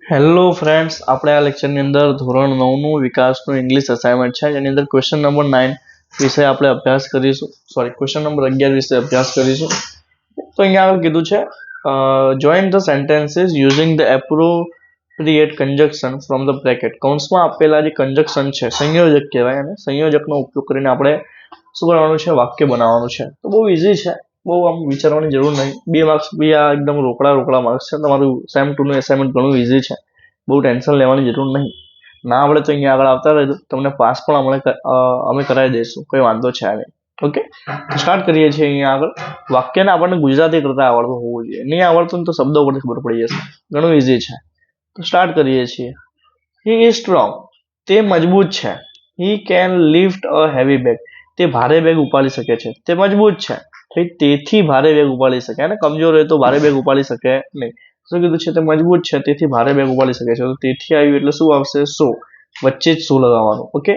Hello friends, આપણે આ લેક્ચરની અંદર ધોરણ 9નું વિકાસનું ઇંગ્લિશ અસાઇનમેન્ટ છે જેની અંદર ક્વેશ્ચન નંબર 9 વિશે આપણે અભ્યાસ કરીશું. ક્વેશ્ચન નંબર 11 વિશે અભ્યાસ કરીશું. તો અહીંયા આગળ કીધું છે join the sentences using the appropriate conjunction from the bracket. કૌંસમાં આપેલા જે કન્જક્શન છે, સંયોજક કહેવાય, અને સંયોજકનો ઉપયોગ કરીને આપણે શું કરવાનું છે? વાક્ય બનાવવાનું છે. તો બહુ ઇઝી છે, બહુ આમ વિચારવાની જરૂર નહીં. 2 માર્ક્સ બી આ એકદમ રોકડા માર્ક્સ છે. તમારું સેમ 2નું એસાઇનમેન્ટ ઘણું ઇઝી છે, બહુ ટેન્શન લેવાની જરૂર નહીં. ના આવડે તો અહીંયા આગળ આવતા રહેજો, તમને પાસ પણ અમે કરાવી દઈશું, કોઈ વાંધો છે નહીં. ઓકે, તો સ્ટાર્ટ કરીએ છીએ. અહીંયા આગળ વાક્યને આપણને ગુજરાતી કરતા આવડતું હોવું જોઈએ. નહીં આવડતું તો શબ્દો પરથી ખબર પડી જશે, ઘણું ઇઝી છે. તો સ્ટાર્ટ કરીએ છીએ. હી ઇઝ સ્ટ્રોંગ, તે મજબૂત છે. He can lift a heavy bag, તે ભારે બેગ ઉપાડી શકે છે. તે મજબૂત છે, તેથી ભારે બેગ ઉપાડી શકે. અને કમજોર હોય તો ભારે બેગ ઉપાડી શકે નહીં. શું કીધું છે? તે મજબૂત છે, તેથી ભારે બેગ ઉપાડી શકે છે. તો તેથી આવ્યું એટલે શું આવશે? સો. વચ્ચે જ શું લગાવવાનું? ઓકે,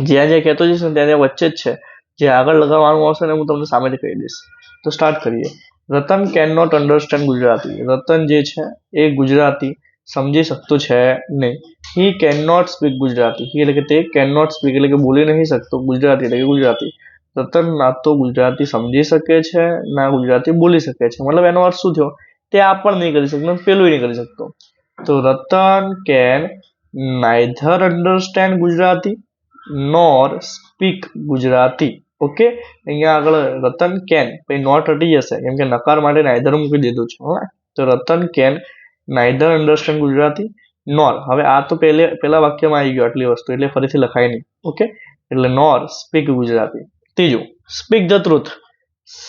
જ્યાં જ્યાં કહેતો જઈશ ને ત્યાં ત્યાં વચ્ચે જ છે. જે આગળ લગાવવાનું આવશે ને હું તમને સામેથી કહી દઈશ. તો સ્ટાર્ટ કરીએ. Ratan can not understand Gujarati. Ratan જે છે એ ગુજરાતી સમજી શકતું છે નહીં. He can not speak Gujarati. He એટલે કે તે, કેન નોટ સ્પીક એટલે કે બોલી નહીં શકતો ગુજરાતી એટલે કે ગુજરાતી. રતન ના તો ગુજરાતી સમજી શકે છે, ના ગુજરાતી બોલી શકે છે. મતલબ એનો અર્થ શું થયો? તે આ પણ નહીં કરી શકતો, પેલું નહીં કરી શકતો. તો Ratan can neither understand Gujarati nor speak Gujarati. Okay, અહીંયા આગળ રતન કેન, પછી નોટ હટી જશે કેમ કે નકાર માટે નાઇધર મૂકી દીધું છે. તો Ratan can neither understand Gujarati nor, હવે આ તો પહેલા વાક્યમાં આવી ગયો આટલી વસ્તુ, એટલે ફરીથી લખાય નહીં. ઓકે, એટલે નોર સ્પીક ગુજરાતી. ત્રીજું, સ્પીક ધ ટ્રુથ,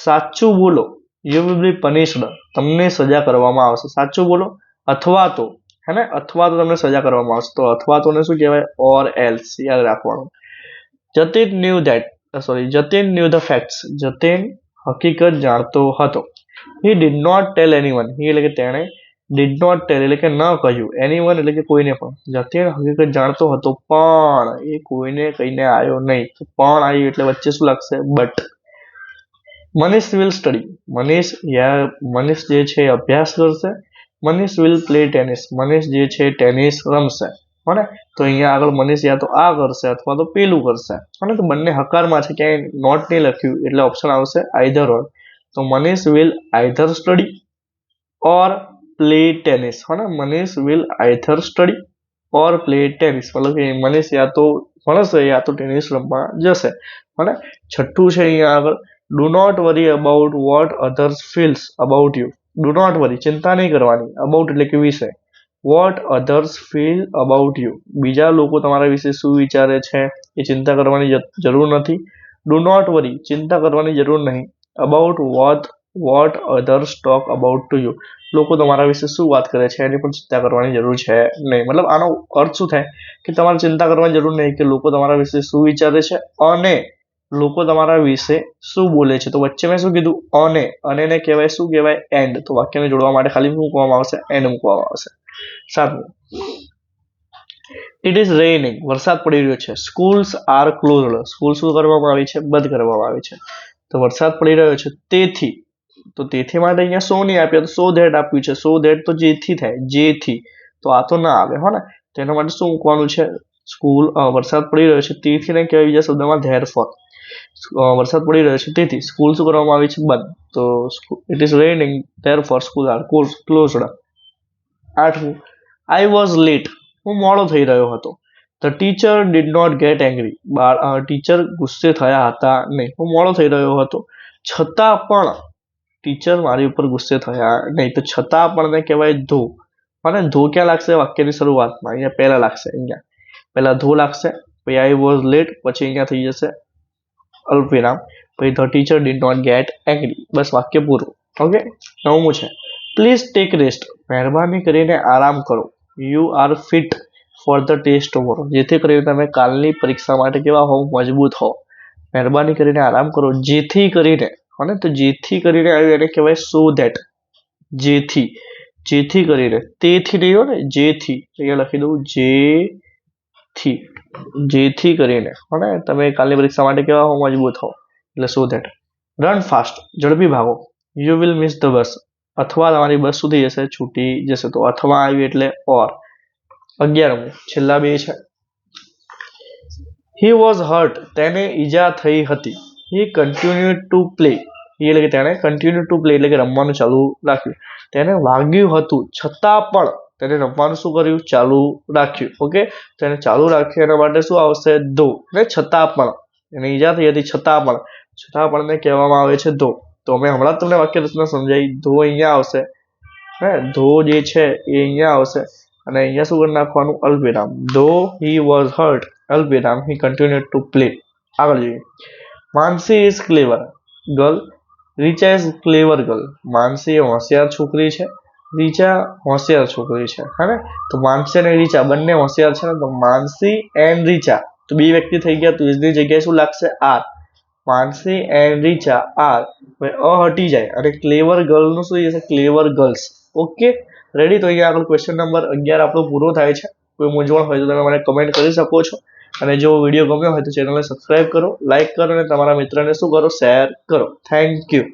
સાચું બોલો. યુ વિલ બી પનિશ્ડ, તમને સજા કરવામાં આવશે. સાચું બોલો, અથવા તો, હે ને, અથવા તો તમને સજા કરવામાં આવશે. તો અથવા તો ને શું કહેવાય? ઓર એલ્સ, યાદ રાખવાનું. Jatin knew the facts, Jatin હકીકત જાણતો હતો. He did not tell anyone, he એટલે કે તેણે, ડીડ નોટ ટેલ એટલે કે ન કહ્યું, એનીવન એટલે કે કોઈને પણ. જતીન હકીકત જાણતો હતો પણ એ કોઈને કહીને આવ્યો નહીં. તો પણ આવ્યું એટલે વચ્ચે શું લાગશે? But. Manish will study, Manish જે છે એ અભ્યાસ કરશે. Manish will play tennis, Manish જે છે ટેનિસ રમશે. બરાબર, તો અહીંયા આગળ મનીષ યા તો આ કરશે અથવા તો પેલું કરશે. અને તો બંને હકારમાં છે, ક્યાંય નોટ નહીં લખ્યું એટલે ઓપ્શન આવશે આઈધર ઓર. તો Manish will either study or play tennis. Manish will either study or play tennis, મતલબ કે મનીષ યા તો ભણશે યા તો ટેનિસ રમવા જશે. છઠ્ઠું છે અહીંયા આગળ, do not worry about what others feels about you. Do not worry, ચિંતા નહીં કરવાની. અબાઉટ એટલે કે વિશે. What others feel about you, બીજા લોકો તમારા વિશે શું વિચારે છે એ ચિંતા કરવાની જરૂર નથી. ડુ નોટ વરી, ચિંતા કરવાની જરૂર નહીં. About what others talk about to you, લોકો તમારા વિશે શું વાત કરે છે એની પણ ચિંતા કરવાની જરૂર છે નહીં. મતલબ આનો અર્થ શું થાય કે તમારે ચિંતા કરવાની જરૂર નહીં કે લોકો તમારા વિશે શું વિચારે છે અને લોકો તમારા વિશે શું બોલે છે. તો વચ્ચે મેં શું કીધું? અને ને કહેવાય શું કહેવાય? એન્ડ. તો વાક્યને જોડવા માટે ખાલી મૂકવામાં આવશે, એન્ડ મૂકવામાં આવશે. સાતમું, ઇટ ઇઝ રેઇનિંગ, વરસાદ પડી રહ્યો છે. સ્કૂલ્સ આર ક્લોઝડ, સ્કૂલ શું કરવામાં આવી છે? બંધ કરવામાં આવી છે. તો વરસાદ પડી રહ્યો છે તેથી, તો તેથી માટે અહીંયા સો નહીં આપ્યા, તો સો ધેટ આપ્યું છે. સો ધેટ તો જેથી થાય, જેથી. તો આ તો ના આવે, હો ને. તો એના માટે શું મૂકવાનું છે? વરસાદ પડી રહ્યો છે તેથી ને કહેવાય બીજા શબ્દમાં ધેરફોર. વરસાદ પડી રહ્યો છે તેથી સ્કૂલ શું કરવામાં આવી છે? બંધ. તો it is raining therefore school are closed. આઠમું, આઈ વોઝ લેટ, હું મોડો થઈ રહ્યો હતો. The teacher did not get angry, teacher ગુસ્સે થયા હતા નહીં. હું મોડો થઈ રહ્યો હતો છતાં પણ ટીચર મારી ઉપર ગુસ્સે થયા નહીં. તો છતાં પણ ને કહેવાય ધો. અને ધો ક્યાં લાગશે? વાક્યની શરૂઆતમાં, અહીંયા પહેલા લાગશે. અહીંયા પહેલા ધો લાગશે, પછી આઈ વોઝ લેટ, પછી અહીંયા થઈ જશે અલ્પવિરામ, પછી the teacher did not get angry. બસ વાક્ય પૂરું. ઓકે, નવમું છે, પ્લીઝ ટેક રેસ્ટ, મહેરબાની કરીને આરામ કરો. You are fit for the test tomorrow, જેથી કરીને તમે કાલની પરીક્ષા માટે કેવા હો? મજબૂત હો. મહેરબાની કરીને આરામ કરો, જેથી કરીને. તો જેથી કરીને આવ્યું એને કહેવાય સો ધેટ. જેથી કરીને, તેથી નહીં હો ને, જેથી. અહીંયા લખી દઉં, જેથી કરીને તમે કાલની પરીક્ષા માટે કેવા હો? મજબૂત હો. એટલે સો ધેટ. રન ફાસ્ટ, ઝડપી ભાગો. You will miss the bus, અથવા તમારી બસ સુધી જશે, છૂટી જશે. તો અથવા આવ્યું એટલે ઓર. 11મું છેલ્લા બે છે. હી વોઝ હર્ટ, તેને ઈજા થઈ હતી. હી કન્ટિન્યુડ ટુ પ્લે, એટલે કે તેણે કન્ટિન્યુ ટુ પ્લે એટલે કે રમવાનું ચાલુ રાખ્યું. તેને વાગ્યું હતું છતાં પણ તેને રમવાનું શું કર્યું? ચાલુ રાખ્યું. ઓકે, તેને ચાલુ રાખ્યું એના માટે શું આવશે? ધો. ને છતાં પણ એને ઈજા થઈ હતી છતાં પણ ને કહેવામાં આવે છે ધો. તો મેં હમણાં તમને વાક્ય રચના સમજાવી. ધો અહીંયા આવશે, હે ધો જે છે એ અહીંયા આવશે અને અહીંયા શું કરી નાખવાનું? અલ્પવિરામ. ધો હી વોઝ હર્ટ, અલ્પવિરામ, હી કન્ટિન્યુડ ટુ પ્લે. આગળ જોઈએ. Mansi is clever girl, Richa is clever girl. Mansi એ હોશિયાર છોકરી છે, રીચા હોશિયાર છોકરી છે. હે ને? તો માનસી અને રીચા બંને હોશિયાર છે ને, તો માનસી એન્ડ રીચા તો બે વ્યક્તિ થઈ ગયા. તો ઇઝની જગ્યાએ શું લાગશે? Are. Mansi and Richa are. A હટી જાય અને ક્લેવર ગર્લ નું શું જશે? Clever girls. Okay, ready? તો અહીંયા આગળ ક્વેશ્ચન નંબર 11 આપણો પૂરો થાય છે. કોઈ મૂંઝવણ હોય તો તમે મને કમેન્ટ કરી શકો છો. અને જો વિડીયો ગમ્યો હોય તો ચેનલને સબસ્ક્રાઇબ કરો, લાઇક કરો અને તમારા મિત્રને શું કરો? શેર કરો. Thank you.